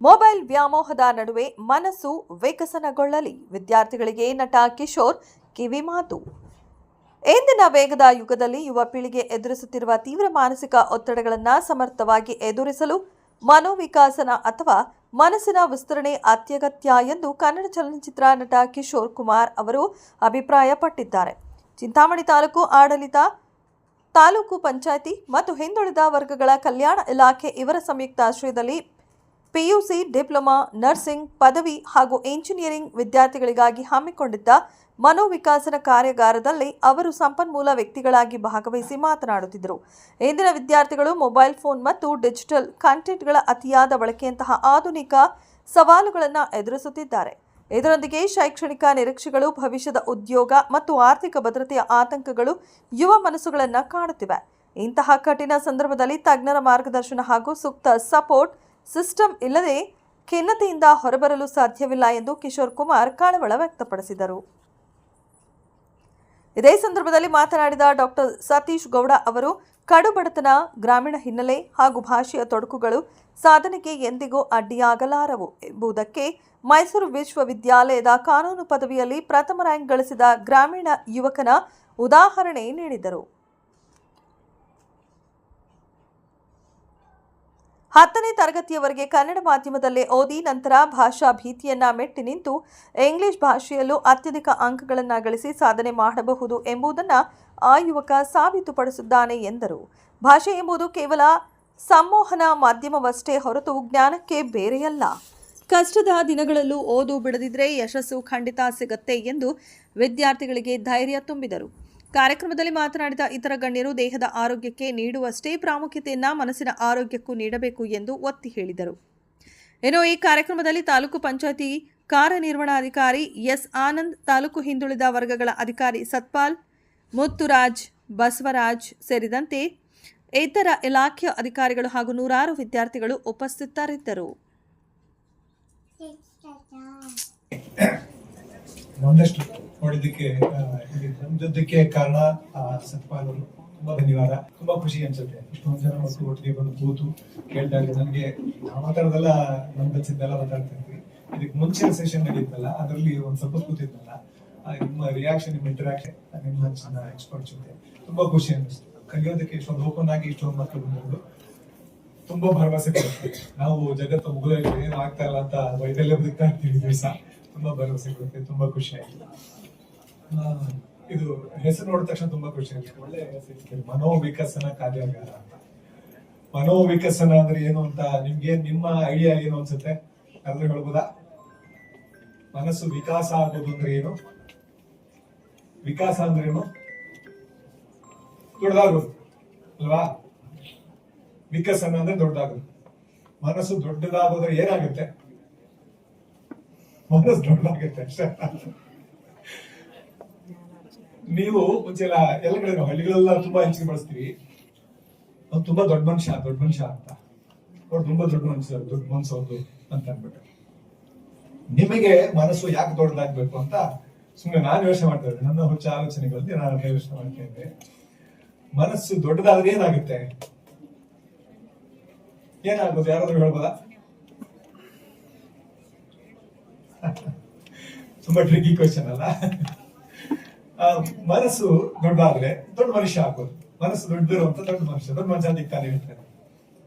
Mobile ವ್ಯಾಮೋಹದ ನಡುವೆ ಮನಸ್ಸು ವಿಕಸನಗೊಳ್ಳಲಿ. ವಿದ್ಯಾರ್ಥಿಗಳಿಗೆ ನಟ ಕಿಶೋರ್ ಕಿವಿಮಾತು. ಇಂದಿನ ವೇಗದ ಯುಗದಲ್ಲಿ ಯುವ ಪೀಳಿಗೆ ಎದುರಿಸುತ್ತಿರುವ ತೀವ್ರ ಮಾನಸಿಕ ಒತ್ತಡಗಳನ್ನು ಸಮರ್ಥವಾಗಿ ಎದುರಿಸಲು ಮನೋವಿಕಾಸನ ಅಥವಾ ಮನಸ್ಸಿನ ವಿಸ್ತರಣೆ ಅತ್ಯಗತ್ಯ ಎಂದು ಕನ್ನಡ ಚಲನಚಿತ್ರ ನಟ ಕಿಶೋರ್ ಕುಮಾರ್ ಅವರು ಅಭಿಪ್ರಾಯಪಟ್ಟಿದ್ದಾರೆ. ಚಿಂತಾಮಣಿ ತಾಲೂಕು ಆಡಳಿತ, ತಾಲೂಕು ಪಂಚಾಯಿತಿ ಮತ್ತು ಹಿಂದುಳಿದ ವರ್ಗಗಳ ಕಲ್ಯಾಣ ಇಲಾಖೆ ಇವರ ಸಂಯುಕ್ತ ಆಶ್ರಯದಲ್ಲಿ ಪಿಯುಸಿ, ಡಿಪ್ಲೊಮಾ, ನರ್ಸಿಂಗ್ ಪದವಿ ಹಾಗೂ ಇಂಜಿನಿಯರಿಂಗ್ ವಿದ್ಯಾರ್ಥಿಗಳಿಗಾಗಿ ಹಮ್ಮಿಕೊಂಡಿದ್ದ ಮನೋವಿಕಾಸನ ಕಾರ್ಯಾಗಾರದಲ್ಲಿ ಅವರು ಸಂಪನ್ಮೂಲ ವ್ಯಕ್ತಿಗಳಾಗಿ ಭಾಗವಹಿಸಿ ಮಾತನಾಡುತ್ತಿದ್ದರು. ಇಂದಿನ ವಿದ್ಯಾರ್ಥಿಗಳು ಮೊಬೈಲ್ ಫೋನ್ ಮತ್ತು ಡಿಜಿಟಲ್ ಕಂಟೆಂಟ್ಗಳ ಅತಿಯಾದ ಬಳಕೆಯಂತಹ ಆಧುನಿಕ ಸವಾಲುಗಳನ್ನು ಎದುರಿಸುತ್ತಿದ್ದಾರೆ. ಇದರೊಂದಿಗೆ ಶೈಕ್ಷಣಿಕ ನಿರೀಕ್ಷೆಗಳು, ಭವಿಷ್ಯದ ಉದ್ಯೋಗ ಮತ್ತು ಆರ್ಥಿಕ ಭದ್ರತೆಯ ಆತಂಕಗಳು ಯುವ ಮನಸ್ಸುಗಳನ್ನು ಕಾಡುತ್ತಿವೆ. ಇಂತಹ ಕಠಿಣ ಸಂದರ್ಭದಲ್ಲಿ ತಜ್ಞರ ಮಾರ್ಗದರ್ಶನ ಹಾಗೂ ಸೂಕ್ತ ಸಪೋರ್ಟ್ ಸಿಸ್ಟಮ್ ಇಲ್ಲದೆ ಖಿನ್ನತೆಯಿಂದ ಹೊರಬರಲು ಸಾಧ್ಯವಿಲ್ಲ ಎಂದು ಕಿಶೋರ್ ಕುಮಾರ್ ಕಳವಳ ವ್ಯಕ್ತಪಡಿಸಿದರು. ಇದೇ ಸಂದರ್ಭದಲ್ಲಿ ಮಾತನಾಡಿದ ಡಾಕ್ಟರ್ ಸತೀಶ್ ಗೌಡ ಅವರು, ಕಡುಬಡತನ, ಗ್ರಾಮೀಣ ಹಿನ್ನೆಲೆ ಹಾಗೂ ಭಾಷೆಯ ತೊಡಕುಗಳು ಸಾಧನೆಗೆ ಎಂದಿಗೂ ಅಡ್ಡಿಯಾಗಲಾರವು ಎಂಬುದಕ್ಕೆ ಮೈಸೂರು ವಿಶ್ವವಿದ್ಯಾಲಯದ ಕಾನೂನು ಪದವಿಯಲ್ಲಿ ಪ್ರಥಮ ರ್ಯಾಂಕ್ ಗಳಿಸಿದ ಗ್ರಾಮೀಣ ಯುವಕನ ಉದಾಹರಣೆ ನೀಡಿದರು. 10ನೇ ತರಗತಿಯವರೆಗೆ ಕನ್ನಡ ಮಾಧ್ಯಮದಲ್ಲೇ ಓದಿ ನಂತರ ಭಾಷಾ ಭೀತಿಯನ್ನ ಮೆಟ್ಟಿ ನಿಂತು ಇಂಗ್ಲಿಷ್ ಭಾಷೆಯಲ್ಲೂ ಅತ್ಯಧಿಕ ಅಂಕಗಳನ್ನು ಗಳಿಸಿ ಸಾಧನೆ ಮಾಡಬಹುದು ಎಂಬುದನ್ನು ಆ ಯುವಕ ಸಾಬೀತುಪಡಿಸಿದ್ದಾನೆ ಎಂದರು. ಭಾಷೆ ಎಂಬುದು ಕೇವಲ ಸಂಮೋಹನ ಮಾಧ್ಯಮವಷ್ಟೇ ಹೊರತು ಜ್ಞಾನಕ್ಕೆ ಬೇರೆಯಲ್ಲ. ಕಷ್ಟದ ದಿನಗಳಲ್ಲೂ ಓದು ಬಿಡದಿದ್ರೆ ಯಶಸ್ಸು ಖಂಡಿತ ಸಿಗತ್ತೆ ಎಂದು ವಿದ್ಯಾರ್ಥಿಗಳಿಗೆ ಧೈರ್ಯ ತುಂಬಿದರು. ಕಾರ್ಯಕ್ರಮದಲ್ಲಿ ಮಾತನಾಡಿದ ಇತರ ಗಣ್ಯರು, ದೇಹದ ಆರೋಗ್ಯಕ್ಕೆ ನೀಡುವಷ್ಟೇ ಪ್ರಾಮುಖ್ಯತೆಯನ್ನು ಮನಸ್ಸಿನ ಆರೋಗ್ಯಕ್ಕೂ ನೀಡಬೇಕು ಎಂದು ಒತ್ತಿ ಹೇಳಿದರು. ಇನ್ನು ಈ ಕಾರ್ಯಕ್ರಮದಲ್ಲಿ ತಾಲೂಕು ಪಂಚಾಯಿತಿ ಕಾರ್ಯನಿರ್ವಹಣಾಧಿಕಾರಿ ಎಸ್ ಆನಂದ್, ತಾಲೂಕು ಹಿಂದುಳಿದ ವರ್ಗಗಳ ಅಧಿಕಾರಿ ಸತ್ಪಾಲ್, ಮುತ್ತುರಾಜ್, ಬಸವರಾಜ್ ಸೇರಿದಂತೆ ಇತರ ಇಲಾಖೆಯ ಅಧಿಕಾರಿಗಳು ಹಾಗೂ ನೂರಾರು ವಿದ್ಯಾರ್ಥಿಗಳು ಉಪಸ್ಥಿತರಿದ್ದರು. ಒಂದಷ್ಟು ನೋಡಿದ್ದಕ್ಕೆ ಬಂದದ್ದಕ್ಕೆ ಕಾರಣ ಸತ್ಪಾಲ್ ಅವರು, ತುಂಬಾ ಧನ್ಯವಾದ. ತುಂಬಾ ಖುಷಿ ಅನ್ಸುತ್ತೆ ಇಷ್ಟೊಂದು ಜನ ಮಕ್ಕಳು ಒಟ್ಟಿಗೆ ಬಂದು ಕೂತು ಕೇಳಿದಾಗ. ನನಗೆ ಮಾತಾಡೋದೆಲ್ಲ ನಮ್ದೆಲ್ಲ ಮಾತಾಡ್ತಾ ಇದ್ವಿ. ಇದಕ್ಕೆ ಮುಂಚಿನ ಸೆಷನ್ ನಡೀತಲ್ಲ, ಅದರಲ್ಲಿ ಒಂದ್ ಸ್ವಲ್ಪ ಕೂತಿದ್ನಲ್ಲ, ನಿಮ್ಮ ರಿಯಾಕ್ಷನ್, ನಿಮ್ಮ ಇಂಟರಾಕ್ಷನ್, ನಿಮ್ಮ ಎಕ್ಸ್ಪರ್ಟ್ ಜೊತೆ ತುಂಬಾ ಖುಷಿ ಅನಿಸ್ತು. ಕಲಿಯೋದಕ್ಕೆ ಇಷ್ಟೊಂದು ಓಪನ್ ಆಗಿ ಇಷ್ಟೊಂದು ಮಕ್ಕಳು ಬಂದಿರೋದು ತುಂಬಾ ಭರವಸೆ ಕೊಡುತ್ತೆ. ನಾವು ಜಗತ್ತು ಮುಗಿದಲ್ಲಿ ಏನು ಆಗ್ತಾ ಇಲ್ಲ ಅಂತ ವೈದ್ಯಲ್ಲೇ ಬದುಕ್ತಾ ಇರ್ತೀವಿ ದಿವಸ. ತುಂಬಾ ಭರವಸೆ ಕೊಡುತ್ತೆ, ತುಂಬಾ ಖುಷಿ ಆಯ್ತು. ಇದು ಹೆಸರು ನೋಡಿದ ತಕ್ಷಣ ತುಂಬಾ ಖುಷಿ ಆಗುತ್ತೆ. ಒಳ್ಳೆ ಹೆಸರು, ಮನೋವಿಕಸನ ಕಾರ್ಯಾಗಾರ ಅಂತ. ಮನೋವಿಕಸನ ಅಂದ್ರೆ ಏನು ಅಂತ ನಿಮ್ಗೆ ನಿಮ್ಮ ಐಡಿಯಾ ಏನು ಅನ್ಸುತ್ತೆ? ಯಾರಾದ್ರೂ ಹೇಳ್ಬೋದಾ? ಮನಸ್ಸು ವಿಕಾಸ ಆಗೋದು ಅಂದ್ರೆ ಏನು? ವಿಕಾಸ ಅಂದ್ರೆ ಏನು? ದೊಡ್ಡದಾಗೋದು ಅಲ್ವಾ? ವಿಕಸನ ಅಂದ್ರೆ ದೊಡ್ಡದಾಗೋದು. ಮನಸ್ಸು ದೊಡ್ಡದಾಗೋದ್ರೆ ಏನಾಗುತ್ತೆ? ಮನಸ್ಸು ದೊಡ್ಡದಾಗುತ್ತೆ ಅಷ್ಟೇ. ನೀವು ಮುಂಚೆ ಎಲ್ಲ ಕಡೆ ನಾವು ಹಳ್ಳಿಗಳೆಲ್ಲ ತುಂಬಾ ಹೆಚ್ಚಿಗೆ ಬಳಸ್ತೀವಿ, ಅವ್ನು ತುಂಬಾ ದೊಡ್ಡ ಮನುಷ್ಯ ಅಂತ, ಅವ್ರು ತುಂಬಾ ದೊಡ್ಡ ಮನುಷ್ಯ ಅವ್ರದ್ದು ಅಂತ ಅನ್ಬಿಟ್ಟು. ನಿಮಗೆ ಮನಸ್ಸು ಯಾಕೆ ದೊಡ್ಡದಾಗ್ಬೇಕು ಅಂತ ಸುಮ್ಮನೆ ನಾನು ಯೋಚನೆ ಮಾಡ್ತಾ ಇದ್ದೆ. ನನ್ನ ಹುಚ್ಚ ಆಲೋಚನೆಗಳಲ್ಲಿ ನಾನು ಯೋಚನೆ ಮಾಡ್ತಾ ಇದ್ದೆ. ಮನಸ್ಸು ದೊಡ್ಡದಾದ್ರೆ ಏನಾಗುತ್ತೆ? ಏನಾಗುತ್ತೆ? ಯಾರಾದ್ರೂ ಹೇಳ್ಬೋದಾ? ತುಂಬಾ ಟ್ರಿಕಿ ಕ್ವೆಶ್ಚನ್ ಅಲ್ಲ? ಮನಸ್ಸು ದೊಡ್ಡದಾದ್ರೆ ದೊಡ್ಡ ಮನುಷ್ಯ ಆಗ್ಬೋದು. ಮನಸ್ಸು ದೊಡ್ಡದಿರುವಂತ ದೊಡ್ಡ ಮನುಷ್ಯ ದಿಕ್ಕಾನೆ ಇರ್ತಾನೆ.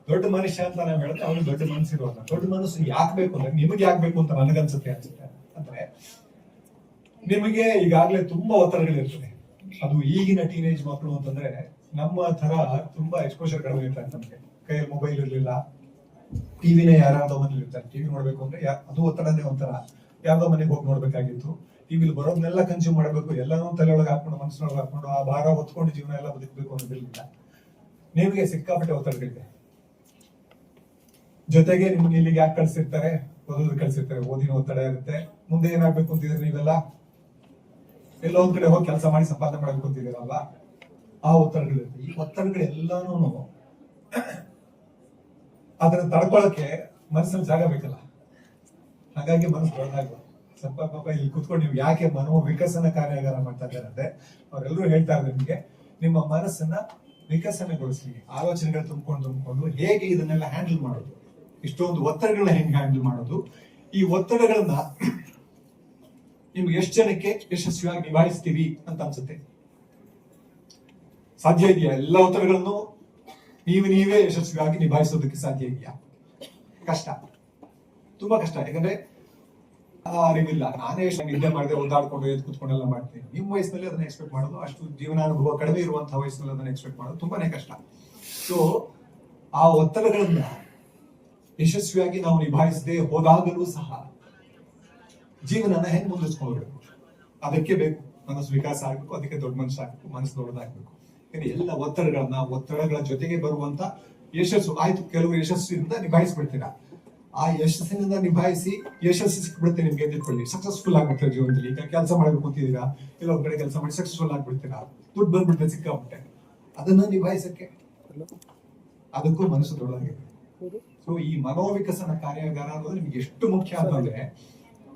ದೊಡ್ಡ ಮನುಷ್ಯ ಅಂತ ನಾವು ಹೇಳಿದ್ರೆ ಅವ್ನಿಗೆ ದೊಡ್ಡ ಮನಸ್ಸಿರುವಂತ. ದೊಡ್ಡ ಮನಸ್ಸು ಯಾಕೆ ಬೇಕು ಅಂದ್ರೆ, ನಿಮಗೆ ಯಾಕೆ ಬೇಕು ಅಂತ ನನಗನ್ಸುತ್ತೆ ಅಂದ್ರೆ, ನಿಮಗೆ ಈಗಾಗ್ಲೇ ತುಂಬಾ ಒತ್ತಡಗಳಿರ್ತದೆ. ಅದು ಈಗಿನ ಟೀನೇಜ್ ಮಕ್ಕಳು ಅಂತಂದ್ರೆ ನಮ್ಮ ತರ ತುಂಬಾ ಎಕ್ಸ್ಪೋಜರ್ ಕಡಿಮೆ ಇರ್ತಾರೆ. ನಮ್ಗೆ ಕೈಯಲ್ಲಿ ಮೊಬೈಲ್ ಇರ್ಲಿಲ್ಲ, ಟಿವಿನೇ ಯಾರ್ದೋ ಮನೇಲಿ ಇರ್ತಾರೆ. ಟಿವಿ ನೋಡ್ಬೇಕು ಅಂದ್ರೆ ಅದು ಒತ್ತಡನೇ ಒಂಥರ. ಯಾವ್ದೋ ಮನೆಗೆ ಹೋಗಿ ನೋಡ್ಬೇಕಾಗಿತ್ತು. ಟಿವಿಲಿ ಬರೋದನ್ನೆಲ್ಲ ಕನ್ಸ್ಯೂಮ್ ಮಾಡಬೇಕು, ಎಲ್ಲಾನು ತಲೆಯೊಳಗೆ ಹಾಕೊಂಡು ಮನಸ್ಸಿನೊಳಗೆ ಹಾಕೊಂಡು ಆ ಭಾರ ಹೊತ್ಕೊಂಡು ಜೀವನ ಎಲ್ಲ ಬದುಕಬೇಕು ಅನ್ನೋದಿಲ್ಲ. ನಿಮಗೆ ಸಿಕ್ಕಾಪಟ್ಟೆ ಒತ್ತಡಗಳಿದೆ. ಜೊತೆಗೆ ನಿಮ್ಗೆ ಇಲ್ಲಿಗೆ ಯಾಕೆ ಕಳ್ಸಿರ್ತಾರೆ? ಓದೋದು ಕಳ್ಸಿರ್ತಾರೆ. ಓದಿನ ಒತ್ತಡ ಇರುತ್ತೆ. ಮುಂದೆ ಏನಾಗ್ಬೇಕು ಅಂತಿದ್ರೆ ನೀವೆಲ್ಲ ಎಲ್ಲೋ ಒಂದ್ ಕಡೆ ಹೋಗಿ ಕೆಲಸ ಮಾಡಿ ಸಂಪಾದನೆ ಮಾಡಬೇಕು ಅಂತಿದ್ದೀರಲ್ವಾ? ಆ ಒತ್ತಡಗಳಿರುತ್ತೆ. ಈ ಒತ್ತಡಗಳೆಲ್ಲಾನು ಅದನ್ನ ತಡ್ಕೊಳಕ್ಕೆ ಮನಸ್ಸಲ್ಲಿ ಜಾಗ ಬೇಕಲ್ಲ. ಹಾಗಾಗಿ ಮನಸ್ಸು ದೊಡ್ಡದಾಗ ಸ್ವಲ್ಪ ಪಾಪ ಇಲ್ಲಿ ಕುತ್ಕೊಂಡು ನೀವು ಯಾಕೆ ಮನೋವಿಕಸನ ಕಾರ್ಯಾಗಾರ ಮಾಡ್ತಾ ಇದ್ದಾರೆ ಅಂದ್ರೆ, ಅವರೆಲ್ಲರೂ ಹೇಳ್ತಾ ಇದ್ದಾರೆ ನಿಮ್ಗೆ ನಿಮ್ಮ ಮನಸ್ಸನ್ನ ವಿಕಸನಗೊಳಿಸಿ, ಆಲೋಚನೆಗಳು ತುಂಬಿಕೊಂಡು ಹೇಗೆ ಇದನ್ನೆಲ್ಲ ಹ್ಯಾಂಡಲ್ ಮಾಡೋದು, ಇಷ್ಟೊಂದು ಒತ್ತಡಗಳನ್ನ ಹೆಂಗೆ ಹ್ಯಾಂಡಲ್ ಮಾಡೋದು, ಈ ಒತ್ತಡಗಳನ್ನ ನಿಮ್ಗೆ ಎಷ್ಟು ಜನಕ್ಕೆ ಯಶಸ್ವಿಯಾಗಿ ನಿಭಾಯಿಸ್ತೀವಿ ಅಂತ ಅನ್ಸುತ್ತೆ? ಸಾಧ್ಯ ಇದೆಯಾ? ಎಲ್ಲ ಒತ್ತಡಗಳನ್ನು ನೀವೇ ಯಶಸ್ವಿಯಾಗಿ ನಿಭಾಯಿಸೋದಕ್ಕೆ ಸಾಧ್ಯ ಇದೆಯಾ? ಕಷ್ಟ, ತುಂಬಾ ಕಷ್ಟ. ಯಾಕಂದ್ರೆ ಅರಿವಿಲ್ಲ. ನಾನೇ ಎಷ್ಟು ನಿದ್ದೆ ಮಾಡಿದೆ, ಓದಾಡ್ಕೊಂಡು ಎದ್ದು ಕೂತ್ಕೊಂಡೆಲ್ಲ ಮಾಡ್ತೀನಿ. ನಿಮ್ಮ ವಯಸ್ಸಿನಲ್ಲಿ ಅದನ್ನ ಎಕ್ಸ್ಪೆಕ್ಟ್ ಮಾಡೋದು, ಅಷ್ಟು ಜೀವನಾನುಭವ ಕಡಿಮೆ ಇರುವಂತಹ ವಯಸ್ಸಿನಲ್ಲಿ ಅದನ್ನ ಎಕ್ಸ್ಪೆಕ್ಟ್ ಮಾಡೋದು ತುಂಬಾನೇ ಕಷ್ಟ. ಸೊ ಆ ಒತ್ತಡಗಳನ್ನ ಯಶಸ್ವಿಯಾಗಿ ನಾವು ನಿಭಾಯಿಸದೆ ಹೋದಾಗಲೂ ಸಹ ಜೀವನನ ಹೆಂಗ್ ಮುಂದಿಸ್ಕೊಳ್ಬೇಕು? ಅದಕ್ಕೆ ಬೇಕು ಮನಸ್ಸು ವಿಕಾಸ ಆಗ್ಬೇಕು, ಅದಕ್ಕೆ ದೊಡ್ಡ ಮನಸ್ಸು ಆಗ್ಬೇಕು, ಮನಸ್ಸು ದೊಡ್ಡದಾಗ್ಬೇಕು. ಯಾಕಂದ್ರೆ ಎಲ್ಲ ಒತ್ತಡಗಳ ಜೊತೆಗೆ ಬರುವಂತ ಯಶಸ್ಸು ಆಯ್ತು. ಕೆಲವು ಯಶಸ್ಸಿನಿಂದ ನಿಭಾಯಿಸ್ಬಿಡ್ತೀರಾ, ಆ ಯಶಸ್ಸಿನಿಂದ ನಿಭಾಯಿಸಿ ಯಶಸ್ಸು ಸಿಕ್ಬಿಡುತ್ತೆ ನಿಮ್ಗೆ ತಿಳ್ಕೊಳ್ಳಿ, ಸಕ್ಸಸ್ಫುಲ್ ಆಗ್ಬಿಡ್ತಾರೆ ಜೀವನದಲ್ಲಿ. ಈಗ ಕೆಲಸ ಮಾಡಬೇಕು ಅಂತಿದ್ದೀರಾ, ಇಲ್ಲ ಒಂದ್ ಕಡೆ ಕೆಲಸ ಮಾಡಿ ಸಕ್ಸಸ್ಫುಲ್ ಆಗ್ಬಿಡ್ತೀರಾ, ದುಡ್ಡು ಬಂದ್ಬಿಡ್ತದೆ ಸಿಕ್ಕಾಬಿಟ್ಟೆ. ಅದನ್ನ ನಿಭಾಯಿಸಕ್ಕೆ ಅದಕ್ಕೂ ಮನಸ್ಸು ದೊಡ್ಡದಾಗಿದೆ. ಸೊ ಈ ಮನೋವಿಕಸನ ಕಾರ್ಯಾಗಾರ ಅನ್ನೋದು ನಿಮ್ಗೆ ಎಷ್ಟು ಮುಖ್ಯ ಅಂತಂದ್ರೆ,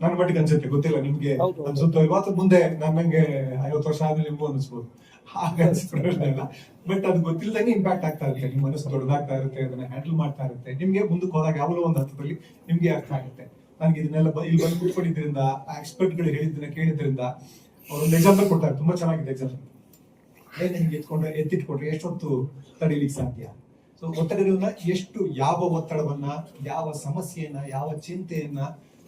ನನ್ನ ಮಟ್ಟಿಗೆ ಅನ್ಸುತ್ತೆ, ಗೊತ್ತಿಲ್ಲ ನಿಮ್ಗೆ ಅನ್ಸುತ್ತೋ ಇವತ್ತು ಮುಂದೆ ನಮಗೆ 50 ವರ್ಷ ಆದ್ಮೇಲೆ ನಿಮ್ಗೂ ಅನಿಸ್ಬೋದು, ಹಾಗೆ ಅನ್ಸ್ಬಿಡೋದಿಲ್ಲ. ಬಟ್ ಅದು ಗೊತ್ತಿಲ್ಲದಂಗೆ ಇಂಪ್ಯಾಕ್ಟ್ ಆಗ್ತಾ ಇರುತ್ತೆ, ನಿಮ್ ಮನಸ್ಸು ದೊಡ್ಡದಾಗ್ತಾ ಇರುತ್ತೆ, ಅದನ್ನ ಹ್ಯಾಂಡಲ್ ಮಾಡ್ತಾ ಇರುತ್ತೆ. ನಿಮ್ಗೆ ಮುಂದಕ್ಕೆ ಹೋದಾಗ ಯಾವಾಗಲೂ ಒಂದು ಹಂತದಲ್ಲಿ ನಿಮ್ಗೆ ಅರ್ಥ ಆಗುತ್ತೆ. ನನಗೆ ಇದನ್ನೆಲ್ಲ ಇಲ್ಲಿ ಬಂದು ಕೂತ್ಕೊಂಡಿದ್ರಿಂದ, ಎಕ್ಸ್ಪರ್ಟ್ ಗಳು ಹೇಳಿದ್ದನ್ನ ಕೇಳಿದ್ರಿಂದ, ಅವ್ರೊಂದು ಎಕ್ಸಾಂಪಲ್ ಕೊಡ್ತಾರೆ, ತುಂಬಾ ಚೆನ್ನಾಗಿದೆ ಎಕ್ಸಾಂಪಲ್. ನಿಮ್ಗೆ ಎತ್ತಿಟ್ಕೊಂಡ್ರೆ ಎಷ್ಟೊತ್ತು ತಡೀಲಿಕ್ಕೆ ಸಾಧ್ಯ? ಸೊ ಒತ್ತಡಗಳನ್ನ ಎಷ್ಟು, ಯಾವ ಒತ್ತಡವನ್ನ, ಯಾವ ಸಮಸ್ಯೆಯನ್ನ, ಯಾವ ಚಿಂತೆಯನ್ನ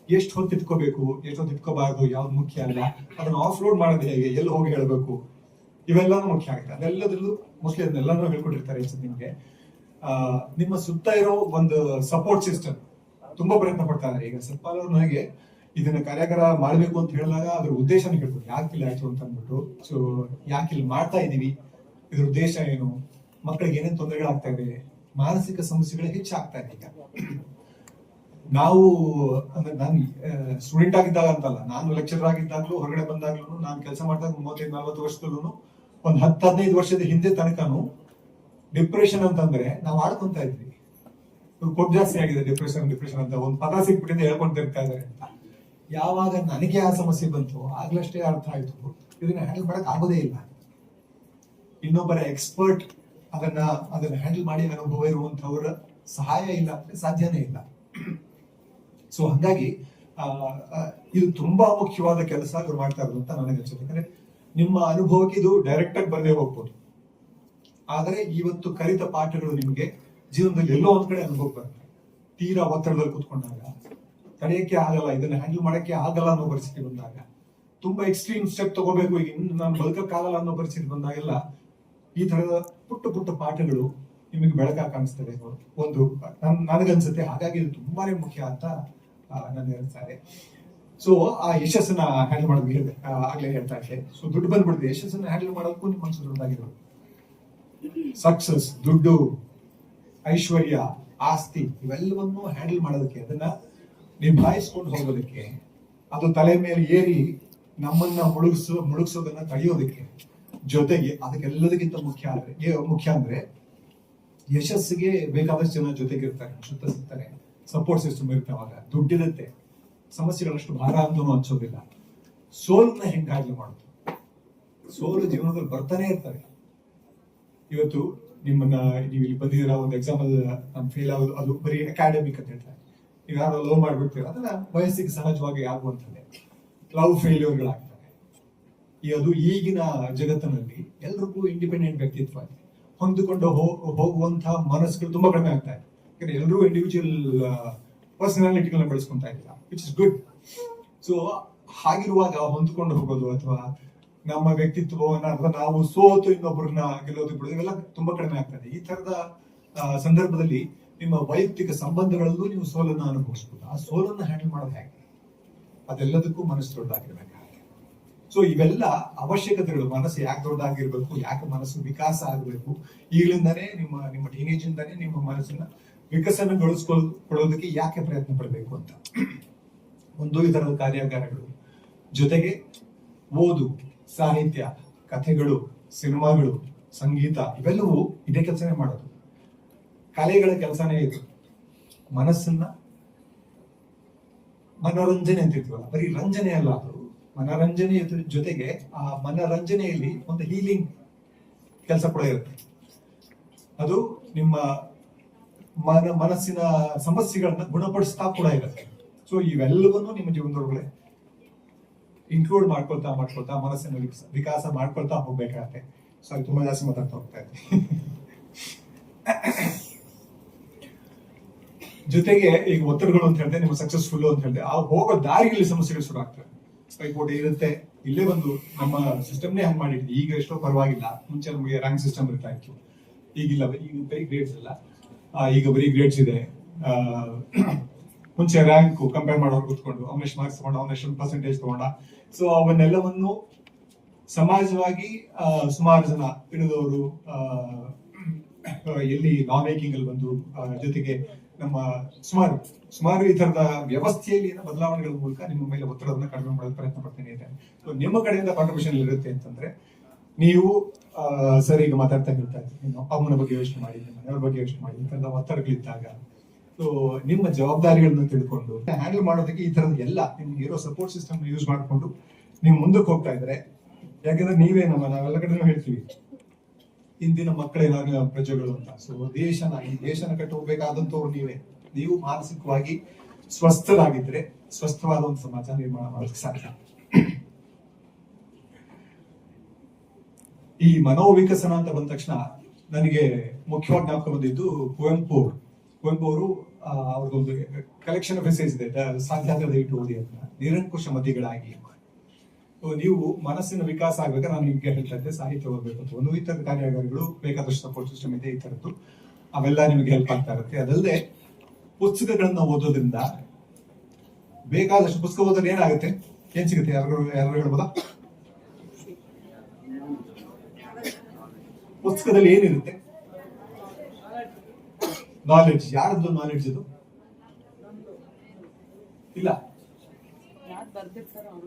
ಎಷ್ಟು ಹೊತ್ತು ಇಟ್ಕೋಬೇಕು, ಎಷ್ಟು ಹೊತ್ತು ಇಟ್ಕೋಬಾರ್ದು, ಯಾವ್ದು ಮುಖ್ಯ ಅಲ್ಲ, ಅದನ್ನ ಆಫ್ ಲೋಡ್ ಮಾಡೋದು ಹೇಗೆ, ಎಲ್ಲಿ ಹೋಗಿ ಹೇಳ್ಬೇಕು, ಇವೆಲ್ಲಾನು ಮುಖ್ಯ ಆಗುತ್ತೆ. ಅದೆಲ್ಲದ್ರಲ್ಲೂ ಮೋಸ್ಟ್ಲಿ ಅದನ್ನೆಲ್ಲಾನು ಹೇಳ್ಕೊಟ್ಟಿರ್ತಾರೆ ನಿಮ್ಗೆ. ನಿಮ್ಮ ಸುತ್ತ ಇರೋ ಒಂದು ಸಪೋರ್ಟ್ ಸಿಸ್ಟಮ್ ತುಂಬಾ ಪ್ರಯತ್ನ ಪಡ್ತಾ ಇದ್ದಾರೆ. ಈಗ ಸ್ವಲ್ಪ ನನಗೆ ಇದನ್ನ ಕಾರ್ಯಾಗಾರ ಮಾಡ್ಬೇಕು ಅಂತ ಹೇಳಿದಾಗ ಅದ್ರ ಉದ್ದೇಶನ ಹೇಳ್ಬೋದು, ಯಾಕೆ ಇಲ್ಲಿ ಆಯ್ತು ಅಂತ ಅಂದ್ಬಿಟ್ಟು. ಸೊ ಯಾಕೆ ಇಲ್ಲಿ ಮಾಡ್ತಾ ಇದೀವಿ, ಇದ್ರ ಉದ್ದೇಶ ಏನು, ಮಕ್ಕಳಿಗೆ ಏನೇನು ತೊಂದರೆಗಳಾಗ್ತಾ ಇದೆ, ಮಾನಸಿಕ ಸಮಸ್ಯೆಗಳು ಹೆಚ್ಚಾಗ್ತಾ ಇದೆ. ಈಗ ನಾವು ಅಂದ್ರೆ ನಾನು ಸ್ಟೂಡೆಂಟ್ ಆಗಿದ್ದಾಗ ಅಂತಲ್ಲ, ನಾನು ಲೆಕ್ಚರರ್ ಆಗಿದ್ದಾಗ್ಲೂ, ಹೊರಗಡೆ ಬಂದಾಗ್ಲೂ, ನಾನು ಕೆಲಸ ಮಾಡಿದಾಗ 35-40 ವರ್ಷದಲ್ಲೂ, ಒಂದ್ 10-15 ವರ್ಷದ ಹಿಂದೆ ತನಕನು ಡಿಪ್ರೆಷನ್ ಅಂತಂದ್ರೆ ನಾವು ಆಡ್ಕೊಂತ ಇದ್ವಿ. ಕೊಟ್ಟು ಜಾಸ್ತಿ ಆಗಿದೆ ಡಿಪ್ರೆಷನ್ ಅಂತ ಒಂದು ಪದ ಸಿಕ್ಬಿಟ್ಟಿಂದ ಹೇಳ್ಕೊಂತ ಇರ್ತಾ ಇದಾರೆ ಅಂತ. ಯಾವಾಗ ನನಗೆ ಆ ಸಮಸ್ಯೆ ಬಂತು ಆಗ್ಲಷ್ಟೇ ಅರ್ಥ ಆಯ್ತು, ಇದನ್ನ ಹ್ಯಾಂಡಲ್ ಮಾಡಕ್ ಆಗೋದೇ ಇಲ್ಲ. ಇನ್ನೊಬ್ಬರ ಎಕ್ಸ್ಪರ್ಟ್ ಅದನ್ನ ಹ್ಯಾಂಡಲ್ ಮಾಡಿ ಅನುಭವ ಇರುವಂತವರ ಸಹಾಯ ಇಲ್ಲ ಅಂದ್ರೆ ಸಾಧ್ಯನೇ ಇಲ್ಲ. ಸೊ ಹಾಗಾಗಿ ಇದು ತುಂಬಾ ಮುಖ್ಯವಾದ ಕೆಲಸ ಇವ್ರು ಮಾಡ್ತಾ ಇರೋದು ಅಂತ ನನಗೆ ಅನ್ಸುತ್ತೆ. ಯಾಕಂದ್ರೆ ನಿಮ್ಮ ಅನುಭವಕ್ಕೆ ಇದು ಡೈರೆಕ್ಟ್ ಆಗಿ ಬರದೇ ಹೋಗ್ಬೋದು, ಆದ್ರೆ ಇವತ್ತು ಕಲಿತ ಪಾಠಗಳು ನಿಮ್ಗೆ ಜೀವನದಲ್ಲಿ ಎಲ್ಲೋ ಒಂದ್ ಕಡೆ ಅನುಭವ ಬರುತ್ತೆ. ತೀರಾ ಒತ್ತಡದಲ್ಲಿ ಕುತ್ಕೊಂಡಾಗ, ತಡೆಯಕ್ಕೆ ಆಗಲ್ಲ, ಇದನ್ನ ಹ್ಯಾಂಡಲ್ ಮಾಡಕ್ಕೆ ಆಗಲ್ಲ ಅನ್ನೋ ಪರಿಸ್ಥಿತಿ ಬಂದಾಗ, ತುಂಬಾ ಎಕ್ಸ್ಟ್ರೀಮ್ ಸ್ಟೆಪ್ ತಗೋಬೇಕು, ಈಗ ನಾನು ಬದುಕಕ್ಕಾಗಲ್ಲ ಅನ್ನೋ ಪರಿಸ್ಥಿತಿ ಬಂದಾಗೆಲ್ಲ ಈ ತರದ ಪುಟ್ಟ ಪಾಠಗಳು ನಿಮಗೆ ಬೆಳಕಾಗಿ ಕಾಣಿಸ್ತದೆ. ಒಂದು ನನಗನ್ಸುತ್ತೆ. ಹಾಗಾಗಿ ಇದು ತುಂಬಾನೇ ಮುಖ್ಯ ಅಂತ ನಾನು ಹೇಳ್ತಾರೆ. ಸೊ ಆ ಯಶಸ್ಸನ್ನ ಹ್ಯಾಂಡಲ್ ಮಾಡೋದು ಆಗ್ಲೇ ಹೇಳ್ತಾ ಇದ್ದೆ. ಸೊ ದುಡ್ಡು ಬಂದ್ಬಿಡುತ್ತೆ, ಯಶಸ್ಸನ್ನ ಹ್ಯಾಂಡಲ್ ಮಾಡೋದಕ್ಕೂ ನಿಮ್ಮ ಮನಸ್ಸು ದೊಡ್ಡದಾಗಿರೋದು. ಸಕ್ಸಸ್, ದುಡ್ಡು, ಐಶ್ವರ್ಯ, ಆಸ್ತಿ ಇವೆಲ್ಲವನ್ನು ಹ್ಯಾಂಡಲ್ ಮಾಡೋದಕ್ಕೆ, ಅದನ್ನ ನಿಭಾಯಿಸ್ಕೊಂಡು ಹೋಗೋದಕ್ಕೆ, ಅದು ತಲೆ ಮೇಲೆ ಏರಿ ನಮ್ಮನ್ನ ಮುಳುಗಿಸೋದನ್ನ ತಡೆಯೋದಕ್ಕೆ, ಜೊತೆಗೆ ಅದಕ್ಕೆಲ್ಲದಕ್ಕಿಂತ ಮುಖ್ಯ ಅಂದ್ರೆ ಯಶಸ್ಸಿಗೆ ಬೇಕಾದಷ್ಟು ಜನ ಜೊತೆಗೆ ಇರ್ತಾರೆ, ಸುತ್ತ ಸಿಗ್ತಾರೆ, ಸಪೋರ್ಟ್ ಸಿಸ್ಟಮ್ ಇರುತ್ತೆ. ಅವಾಗ ದುಡ್ಡಿರುತ್ತೆ, ಸಮಸ್ಯೆಗಳಷ್ಟು ಭಾರ ಅಂತನೂ ಅನ್ಸೋದಿಲ್ಲ. ಸೋಲನ್ನ ಹೆಂಗ್ ಹ್ಯಾಂಡಲ್ ಮಾಡೋದು? ಸೋಲು ಜೀವನದಲ್ಲಿ ಬರ್ತಾನೆ ಇರ್ತಾರೆ. ಇವತ್ತು ನಿಮ್ಮನ್ನ ನೀವು ಇಲ್ಲಿ ಬಂದಿದ್ದೀರಾ, ಒಂದು ಎಕ್ಸಾಂಪಲ್ ನಾನು ಫೇಲ್ ಆಗೋದು ಅದು ಬರೀ ಅಕಾಡೆಮಿಕ್ ಅಂತ ಹೇಳ್ತಾರೆ. ಈಗ ಯಾರು ಲವ್ ಮಾಡ್ಬಿಡ್ತೀರ, ಅದನ್ನ ವಯಸ್ಸಿಗೆ ಸಹಜವಾಗಿ ಆಗುವಂಥದ್ದೇ. ಲವ್ ಫೇಲ್ಯೂರ್ಗಳಾಗ್ತವೆ. ಅದು ಈಗಿನ ಜಗತ್ತಿನಲ್ಲಿ ಎಲ್ರಿಗೂ ಇಂಡಿಪೆಂಡೆಂಟ್ ವ್ಯಕ್ತಿತ್ವ ಇದೆ, ಹೊಂದಿಕೊಂಡು ಹೋಗುವಂತಹ ಮನಸ್ಸುಗಳು ತುಂಬಾ ಕಡಿಮೆ ಆಗ್ತಾ ಇದೆ. ಯಾಕಂದ್ರೆ ಎಲ್ಲರೂ ಇಂಡಿವಿಜುವಲ್ ಪರ್ಸನಾಲಿಟಿಗಳನ್ನ ಬೆಳೆಸ್ಕೊಂತಾ ಇದ್ದೀರಾ, ವಿಚ್ ಇಸ್ ಗುಡ್. ಸೊ ಹಾಗಿರುವಾಗ ಹೊಂದ್ಕೊಂಡು ಹೋಗೋದು ಅಥವಾ ನಮ್ಮ ವ್ಯಕ್ತಿತ್ವವನ್ನ ಅಥವಾ ನಾವು ಸೋತು ಇನ್ನೊಬ್ಬರನ್ನ ಗೆಲ್ಲೋದು ಬಿಡೋದು ಇವೆಲ್ಲ ತುಂಬಾ ಕಡಿಮೆ ಆಗ್ತದೆ. ಈ ತರದ ಸಂದರ್ಭದಲ್ಲಿ ನಿಮ್ಮ ವೈಯಕ್ತಿಕ ಸಂಬಂಧಗಳಲ್ಲೂ ನೀವು ಸೋಲನ್ನ ಅನುಭವಿಸಬಹುದು. ಆ ಸೋಲನ್ನ ಹ್ಯಾಂಡಲ್ ಮಾಡೋದು ಹೇಗೆ? ಅದೆಲ್ಲದಕ್ಕೂ ಮನಸ್ಸು ದೊಡ್ಡದಾಗಿರ್ಬೇಕು. ಸೊ ಇವೆಲ್ಲ ಅವಶ್ಯಕತೆಗಳು. ಮನಸ್ಸು ಯಾಕೆ ದೊಡ್ಡದಾಗಿರ್ಬೇಕು, ಯಾಕೆ ಮನಸ್ಸು ವಿಕಾಸ ಆಗಬೇಕು, ಈಗಲಿಂದಾನೇ ನಿಮ್ಮ ಟೀನೇಜ್ ಇಂದಾನೇ ನಿಮ್ಮ ಮನಸ್ಸನ್ನ ವಿಕಸನಗೊಳಿಸ್ಕೊಳ್ಳೋದಕ್ಕೆ ಯಾಕೆ ಪ್ರಯತ್ನ ಪಡಬೇಕು ಅಂತ ಒಂದು ಈ ತರದ ಕಾರ್ಯಾಗಾರಗಳು, ಜೊತೆಗೆ ಓದು, ಸಾಹಿತ್ಯ, ಕಥೆಗಳು, ಸಿನಿಮಾಗಳು, ಸಂಗೀತ ಇವೆಲ್ಲವೂ ಇದೇ ಕೆಲಸನೇ ಮಾಡೋದು. ಕಲೆಗಳ ಕೆಲಸನೇ ಇದು. ಮನಸ್ಸನ್ನ ಮನೋರಂಜನೆ ಅಂತಿರ್ತೀವಲ್ಲ, ಬರೀ ರಂಜನೆ ಅಲ್ಲ, ಅದು ಮನೋರಂಜನೆ ಜೊತೆಗೆ ಆ ಮನೋರಂಜನೆಯಲ್ಲಿ ಒಂದು ಹೀಲಿಂಗ್ ಕೆಲಸ ಕೂಡ ಇರುತ್ತೆ. ಅದು ನಿಮ್ಮ ಮನಸ್ಸಿನ ಸಮಸ್ಯೆಗಳನ್ನ ಗುಣಪಡಿಸ್ತಾ ಕೂಡ ಇರುತ್ತೆ. ಸೊ ಇವೆಲ್ಲವನ್ನೂ ನಿಮ್ಮ ಜೀವನದೊಳಗಡೆ ಇನ್ಕ್ಲೂಡ್ ಮಾಡ್ಕೊಳ್ತಾ ಮನಸ್ಸಿನ ವಿಕಾಸ ಮಾಡ್ಕೊಳ್ತಾ ಹೋಗ್ಬೇಕಾಗತ್ತೆ. ಸೊ ಅದು ತುಂಬಾ ಜಾಸ್ತಿ ಮಾತಾಡ್ತಾ ಹೋಗ್ತಾ ಇದ್ದೀನಿ. ಜೊತೆಗೆ ಈಗ ಒತ್ತಡಗಳು ಅಂತ ಹೇಳಿದೆ, ನಿಮ್ಮ ಸಕ್ಸಸ್ಫುಲ್ ಅಂತ ಹೇಳಿದೆ, ಆ ಹೋಗೋ ದಾರಿಯಲ್ಲಿ ಸಮಸ್ಯೆಗಳು ಶುರು ಆಗ್ತವೆ. ಪೈಪೋಟಿ ಇರುತ್ತೆ, ಇಲ್ಲೇ ಬಂದು ನಮ್ಮ ಸಿಸ್ಟಮ್ನೇ ಹಂಗ್ ಮಾಡಿದ್ವಿ. ಈಗ ಎಷ್ಟೋ ಪರವಾಗಿಲ್ಲ, ಮುಂಚೆ ನಮಗೆ ರ್ಯಾಂಕ್ ಸಿಸ್ಟಮ್ ಇರ್ತಾ ಇತ್ತು, ಈಗಿಲ್ಲ. ಈಗ ಬರೀ ಗ್ರೇಡ್ಸ್ ಇಲ್ಲ, ಈಗ ಬರೀ ಗ್ರೇಡ್ಸ್ ಇದೆ. ಮುಂಚೆ ರ್ಯಾಂಕ್ ಕಂಪೇರ್ ಮಾಡೋರು ಕೂತ್ಕೊಂಡು ಅವನೆಷ್ಟು ಮಾರ್ಕ್ಸ್ ತಗೊಂಡ, ಅವನೆಷ್ಟು ಪರ್ಸೆಂಟೇಜ್ ತಗೊಂಡ. ಸೊ ಅವನ್ನೆಲ್ಲವನ್ನು ಸಮಾಜವಾಗಿ ಸುಮಾರು ಜನ ತಿಳಿದವರು ಎಲ್ಲಿ ಲಾ ಮೇಕಿಂಗ್ ಅಲ್ಲಿ ಬಂದು, ಜೊತೆಗೆ ನಮ್ಮ ಸುಮಾರು ಈ ತರದ ವ್ಯವಸ್ಥೆಯಲ್ಲಿ ಬದಲಾವಣೆಗಳ ಮೂಲಕ ನಿಮ್ಮ ಮೇಲೆ ಒತ್ತಡವನ್ನು ಕಡಿಮೆ ಮಾಡಲು ಪ್ರಯತ್ನ ಪಡ್ತೇನೆ ಇದೆ. ಸೊ ನಿಮ್ಮ ಕಡೆಯಿಂದ ಕಾಂಟ್ರಿಬ್ಯೂಷನ್ ಇರುತ್ತೆ ಅಂತಂದ್ರೆ, ನೀವು ಸರ್ ಈಗ ಮಾತಾಡ್ತಾ ಇರ್ತಾ ಇದ್ದೀನಿ, ನಿಮ್ಮ ಅಮ್ಮನ ಬಗ್ಗೆ ಯೋಚನೆ ಮಾಡಿ, ನಿಮ್ಮ ಮನೆಯವ್ರ ಬಗ್ಗೆ ಯೋಚನೆ ಮಾಡಿ, ಈ ತರದ ಒತ್ತಡಗಳಿದ್ದಾಗ ಸೊ ನಿಮ್ಮ ಜವಾಬ್ದಾರಿಗಳನ್ನ ತಿಳ್ಕೊಂಡು ಹ್ಯಾಂಡಲ್ ಮಾಡೋದಕ್ಕೆ ಈ ತರದ ಎಲ್ಲ ನಿಮ್ಗೆ ಇರೋ ಸಪೋರ್ಟ್ ಸಿಸ್ಟಮ್ ಯೂಸ್ ಮಾಡ್ಕೊಂಡು ನೀವು ಮುಂದಕ್ಕೆ ಹೋಗ್ತಾ ಇದ್ರೆ, ಯಾಕಂದ್ರೆ ನೀವೇ ನಾವೆಲ್ಲ ಕಡೆ ಹೇಳ್ತೀವಿ ಇಂದಿನ ಮಕ್ಕಳೇನಾಗ ಪ್ರಜೆಗಳು ಅಂತ. ಸೊ ಈ ದೇಶನ ಕಟ್ಟಿ ಹೋಗ್ಬೇಕಾದಂತವ್ರು ನೀವೇ. ನೀವು ಮಾನಸಿಕವಾಗಿ ಸ್ವಸ್ಥರಾಗಿದ್ರೆ ಸ್ವಸ್ಥವಾದ ಒಂದು ಸಮಾಜ ನಿರ್ಮಾಣ ಮಾಡೋದಕ್ಕೆ ಸಾಧ್ಯ. ಈ ಮನೋವಿಕಸನ ಅಂತ ಬಂದ ತಕ್ಷಣ ನನಗೆ ಮುಖ್ಯವಾಗಿ ಜ್ಞಾಪಕ ಬಂದಿದ್ದು ಕುವೆಂಪು ಅವರು ಅವ್ರದ್ದೊಂದು ಕಲೆಕ್ಷನ್ ಆಫ್ ಎಸೇಸ್ ಇದೆ, ಸಾಧ್ಯ ಆದ್ರೆ ದಯವಿಟ್ಟು ಓದಿ ಅಂತ, ನಿರಂಕುಶ ಮತಿಗಳಾಗಿ. ನೀವು ಮನಸ್ಸಿನ ವಿಕಾಸ ಆಗ್ಬೇಕಾದ್ರೆ ನಾನು ಈಗ ಹೇಳ್ತಾ ಇದ್ದೆ, ಸಾಹಿತ್ಯ ಓದಬೇಕು ಅಂತ ಒಂದು ಈ ತರದ ಕಾರ್ಯಾಗಾರಗಳು ಬೇಕಾದಷ್ಟು ಸಪೋರ್ಟ್ ಸಿಸ್ಟಮ್ ಇದೆ, ಈ ತರದ್ದು ಅವೆಲ್ಲ ನಿಮಗೆ ಹೆಲ್ಪ್ ಆಗ್ತಾ ಇರುತ್ತೆ. ಅದಲ್ಲದೆ ಪುಸ್ತಕಗಳನ್ನ ಓದೋದ್ರಿಂದ ಬೇಕಾದಷ್ಟು ಪುಸ್ತಕ ಓದೋದ್ರೆ ಏನಾಗುತ್ತೆ, ಏನ್ ಸಿಗುತ್ತೆ, ಯಾರು ಹೇಳ್ಬೋದಾ? ಪುಸ್ತಕದಲ್ಲಿ ಏನಿರುತ್ತೆ? ನಾಲೆಡ್ಜ್. ಯಾರದ್ದು ನಾಲೆಡ್ಜ್ ಇದು? ಇಲ್ಲ,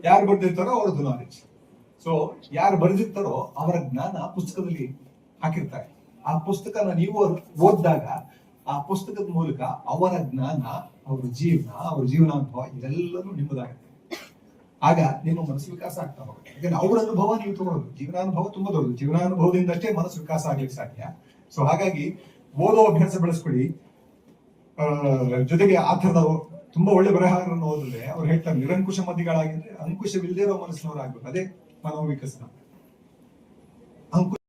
ಯಾರು ಬರ್ದಿರ್ತಾರೋ ಅವ್ರದ್ದು ನಾಲೆಡ್ಜ್. ಸೊ ಯಾರು ಬರ್ದಿರ್ತಾರೋ ಅವರ ಜ್ಞಾನ ಪುಸ್ತಕದಲ್ಲಿ ಹಾಕಿರ್ತಾರೆ. ಆ ಪುಸ್ತಕನ ನೀವು ಓದಿದಾಗ ಆ ಪುಸ್ತಕದ ಮೂಲಕ ಅವರ ಜ್ಞಾನ, ಅವ್ರ ಜೀವನಾನುಭವ ಇದೆಲ್ಲನೂ ನಿಮ್ಮದಾಗುತ್ತೆ. ಆಗ ನಿಮ್ಮ ಮನಸ್ಸು ವಿಕಾಸ ಆಗ್ತಾ ಹೋಗುತ್ತೆ. ಯಾಕಂದ್ರೆ ಅವ್ರ ಅನುಭವ ನೀವು ತಗೊಳ್ಳೋದು, ಜೀವನಾನುಭವ ತುಂಬಾ ದೊಡ್ಡದು, ಜೀವನಾನುಭವದಿಂದಷ್ಟೇ ಮನಸ್ಸು ವಿಕಾಸ ಆಗ್ಲಿಕ್ಕೆ ಸಾಧ್ಯ. ಸೊ ಹಾಗಾಗಿ ಓದೋ ಅಭ್ಯಾಸ ಬೆಳೆಸ್ಕೊಳ್ಳಿ. ಜೊತೆಗೆ ಆ ತರದ ತುಂಬಾ ಒಳ್ಳೆ ಬರಹಗಾರರನ್ನು ಓದಿದ್ರೆ ಅವ್ರು ಹೇಳ್ತಾರೆ, ನಿರಂಕುಶ ಮತಿಗಳಾಗಿದ್ರೆ ಅಂಕುಶವಿಲ್ಲದೆ ಇರೋ ಮನಸ್ಸಿನವರಾಗ್ಬೇಕು. ಅದೇ ಮನೋವಿಕಸನ.